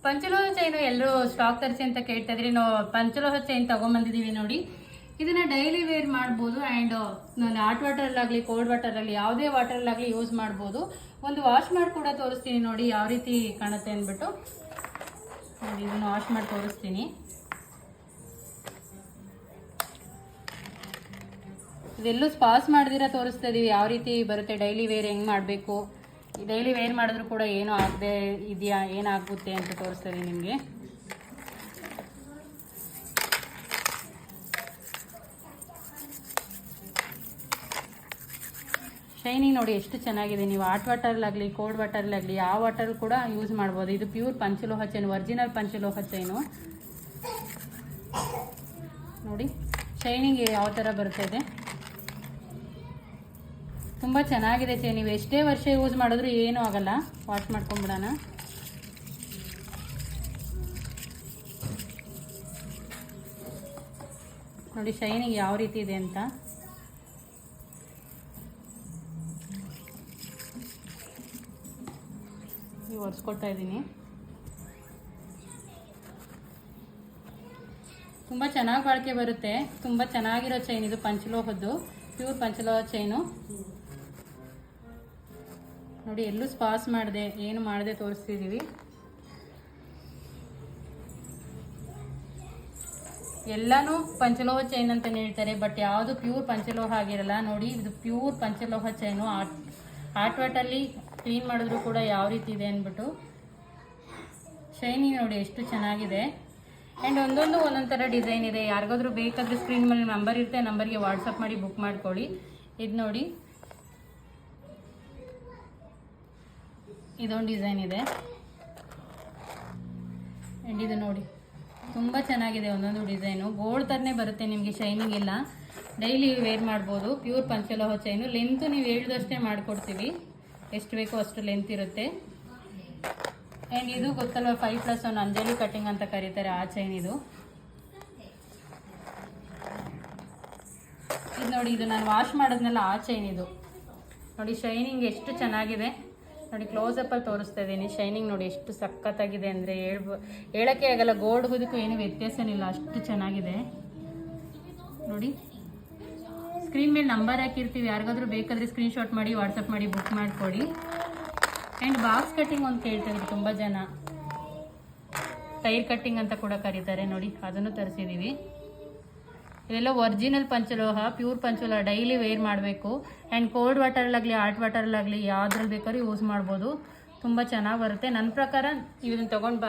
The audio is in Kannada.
ಪಂಚಲೋಹ ಚೈನು ಎಲ್ಲರೂ ಸ್ಟಾಕ್ ತರಿಸಿ ಅಂತ ಕೇಳ್ತಾ ಇದ್ರಿ. ನಾವು ಪಂಚಲೋಹ ಚೈನ್ ತಗೊಂಡ್ಬಂದಿದ್ದೀವಿ ನೋಡಿ. ಇದನ್ನ ಡೈಲಿ ವೇರ್ ಮಾಡ್ಬೋದು ಆ್ಯಂಡ್ ಹಾಟ್ ವಾಟರಲ್ಲಾಗಲಿ ಕೋಲ್ಡ್ ವಾಟರಲ್ಲಿ ಯಾವುದೇ ವಾಟರಲ್ಲಾಗಲಿ ಯೂಸ್ ಮಾಡ್ಬೋದು. ಒಂದು ವಾಶ್ ಮಾಡಿ ಕೂಡ ತೋರಿಸ್ತೀನಿ ನೋಡಿ ಯಾವ ರೀತಿ ಕಾಣುತ್ತೆ ಅಂದ್ಬಿಟ್ಟು. ನೋಡಿ ಇದನ್ನು ವಾಶ್ ಮಾಡಿ ತೋರಿಸ್ತೀನಿ. ಇದೆಲ್ಲೂ ಸ್ಪಾಸ್ ಮಾಡ್ದಿರ ತೋರಿಸ್ತಾ ಇದೀವಿ ಯಾವ ರೀತಿ ಬರುತ್ತೆ, ಡೈಲಿ ವೇರ್ ಹೆಂಗೆ ಮಾಡಬೇಕು, ಡೈಲಿ ವೇರ್ ಮಾಡಿದ್ರು ಕೂಡ ಏನೂ ಆಗದೆ ಇದೆಯಾ, ಏನಾಗುತ್ತೆ ಅಂತ ತೋರಿಸ್ತಾ ಇದೀನಿ ನಿಮಗೆ. ಶೈನಿಂಗ್ ನೋಡಿ ಎಷ್ಟು ಚೆನ್ನಾಗಿದೆ. ನೀವು ಹಾಟ್ ವಾಟರ್ಲಾಗಲಿ ಕೋಲ್ಡ್ ವಾಟರ್ಲಾಗಲಿ ಯಾವ ವಾಟರ್ ಕೂಡ ಯೂಸ್ ಮಾಡ್ಬೋದು. ಇದು ಪ್ಯೂರ್ ಪಂಚಲೋಹ ಚೈನ್, ಒರಿಜಿನಲ್ ಪಂಚಲೋಹ ಚೈನು ನೋಡಿ. ಶೈನಿಂಗ್ ಯಾವ ಥರ ಬರ್ತಾ ಇದೆ, ತುಂಬ ಚೆನ್ನಾಗಿದೆ ಚೈನ್. ನೀವು ಎಷ್ಟೇ ವರ್ಷ ಯೂಸ್ ಮಾಡಿದ್ರು ಏನೂ ಆಗಲ್ಲ. ವಾಶ್ ಮಾಡ್ಕೊಂಬಿಡೋಣ. ನೋಡಿ ಶೈನಿಂಗ್ ಯಾವ ರೀತಿ ಇದೆ ಅಂತ. ನೀವು ಒರೆಸ್ಕೊಳ್ತಾ ಇದ್ದೀನಿ. ತುಂಬ ಚೆನ್ನಾಗಿ ಬಾಳಿಕೆ ಬರುತ್ತೆ. ತುಂಬ ಚೆನ್ನಾಗಿರೋ ಚೈನ್ ಇದು, ಪಂಚಲೋಹದ್ದು, ಪ್ಯೂರ್ ಪಂಚಲೋಹ ಚೈನು ನೋಡಿ. ಎಲ್ಲೂ ಸ್ಪಾಸ್ ಮಾಡಿದೆ ಏನು ಮಾಡದೆ ತೋರಿಸ್ತಿದ್ದೀವಿ. ಎಲ್ಲನೂ ಪಂಚಲೋಹ ಚೈನ್ ಅಂತಲೇ ಹೇಳ್ತಾರೆ, ಬಟ್ ಯಾವುದು ಪ್ಯೂರ್ ಪಂಚಲೋಹ ಆಗಿರಲ್ಲ. ನೋಡಿ ಇದು ಪ್ಯೂರ್ ಪಂಚಲೋಹ ಚೈನು. ಹಾಟ್ ವಾಟರ್ಲಿ ಕ್ಲೀನ್ ಮಾಡಿದ್ರು ಕೂಡ ಯಾವ ರೀತಿ ಇದೆ ಅಂದ್ಬಿಟ್ಟು. ಶೈನಿಂಗ್ ನೋಡಿ ಎಷ್ಟು ಚೆನ್ನಾಗಿದೆ. ಆ್ಯಂಡ್ ಒಂದೊಂದು ಥರ ಡಿಸೈನ್ ಇದೆ. ಯಾರಿಗಾದ್ರೂ ಬೇಕಾದರೆ ಸ್ಕ್ರೀನ್ ಮೇಲೆ ನಂಬರ್ ಇರುತ್ತೆ, ನಂಬರ್ಗೆ ವಾಟ್ಸಪ್ ಮಾಡಿ ಬುಕ್ ಮಾಡ್ಕೊಳ್ಳಿ. ಇದು ನೋಡಿ, ಇದೊಂದು ಡಿಸೈನ್ ಇದೆ. ಆ್ಯಂಡ್ ಇದು ನೋಡಿ ತುಂಬ ಚೆನ್ನಾಗಿದೆ. ಒಂದೊಂದು ಡಿಸೈನು ಗೋಲ್ಡ್ ಥರನೇ ಬರುತ್ತೆ ನಿಮಗೆ, ಶೈನಿಂಗ್ ಇಲ್ಲ. ಡೈಲಿ ವೇರ್ ಮಾಡ್ಬೋದು. ಪ್ಯೂರ್ ಪಂಚಲೋಹ ಚೈನು. ಲೆಂತು ನೀವು ಹೇಳಿದಷ್ಟೇ ಮಾಡಿಕೊಡ್ತೀವಿ, ಎಷ್ಟು ಬೇಕೋ ಅಷ್ಟು ಲೆಂತ್ ಇರುತ್ತೆ. ಆ್ಯಂಡ್ ಇದು ಗೊತ್ತಲ್ವ 5+1 ಅಂಜಲಿ ಕಟ್ಟಿಂಗ್ ಅಂತ ಕರೀತಾರೆ, ಆ ಚೈನ್ ಇದು. ಇದು ನೋಡಿ, ಇದು ನಾನು ವಾಶ್ ಮಾಡೋದ್ನೆಲ್ಲ ಆ ಚೈನ್ ಇದು ನೋಡಿ. ಶೈನಿಂಗ್ ಎಷ್ಟು ಚೆನ್ನಾಗಿದೆ ನೋಡಿ. ಕ್ಲೋಸಪ್ಪಲ್ಲಿ ತೋರಿಸ್ತಾ ಇದ್ದೀನಿ. ಶೈನಿಂಗ್ ನೋಡಿ ಎಷ್ಟು ಸಖತ್ತಾಗಿದೆ ಅಂದರೆ ಹೇಳೋಕ್ಕೆ ಆಗಲ್ಲ. ಗೋಲ್ಡ್ಗೂ ಏನು ವ್ಯತ್ಯಾಸನಿಲ್ಲ, ಅಷ್ಟು ಚೆನ್ನಾಗಿದೆ ನೋಡಿ. ಸ್ಕ್ರೀನ್ ಮೇಲೆ ನಂಬರ್ ಹಾಕಿರ್ತೀವಿ, ಯಾರಿಗಾದ್ರೂ ಬೇಕಾದರೆ ಸ್ಕ್ರೀನ್ಶಾಟ್ ಮಾಡಿ ವಾಟ್ಸಪ್ ಮಾಡಿ ಬುಕ್ ಮಾಡಿಕೊಡಿ. ಆ್ಯಂಡ್ ಬಾಕ್ಸ್ ಕಟ್ಟಿಂಗ್ ಒಂದು ಕೇಳ್ತಾ ಇದ್ರು ತುಂಬ ಜನ, ಟೈರ್ ಕಟ್ಟಿಂಗ್ ಅಂತ ಕೂಡ ಕರೀತಾರೆ ನೋಡಿ, ಅದನ್ನು ತರಿಸಿದ್ದೀವಿ. ಇದೆಲ್ಲ ಒರಿಜಿನಲ್ ಪಂಚಲೋಹ, ಪ್ಯೂರ್ ಪಂಚಲೋಹ. ಡೈಲಿ ವೇರ್ ಮಾಡಬೇಕು. ಆ್ಯಂಡ್ ಕೋಲ್ಡ್ ವಾಟರಲ್ಲಾಗಲಿ ಹಾಟ್ ವಾಟರಲ್ಲಾಗಲಿ ಯಾವುದ್ರಲ್ಲಿ ಬೇಕಾದ್ರೂ ಯೂಸ್ ಮಾಡ್ಬೋದು. ತುಂಬ ಚೆನ್ನಾಗಿ ಬರುತ್ತೆ. ನನ್ನ ಪ್ರಕಾರ ಇದನ್ನು ತೊಗೊಂಡು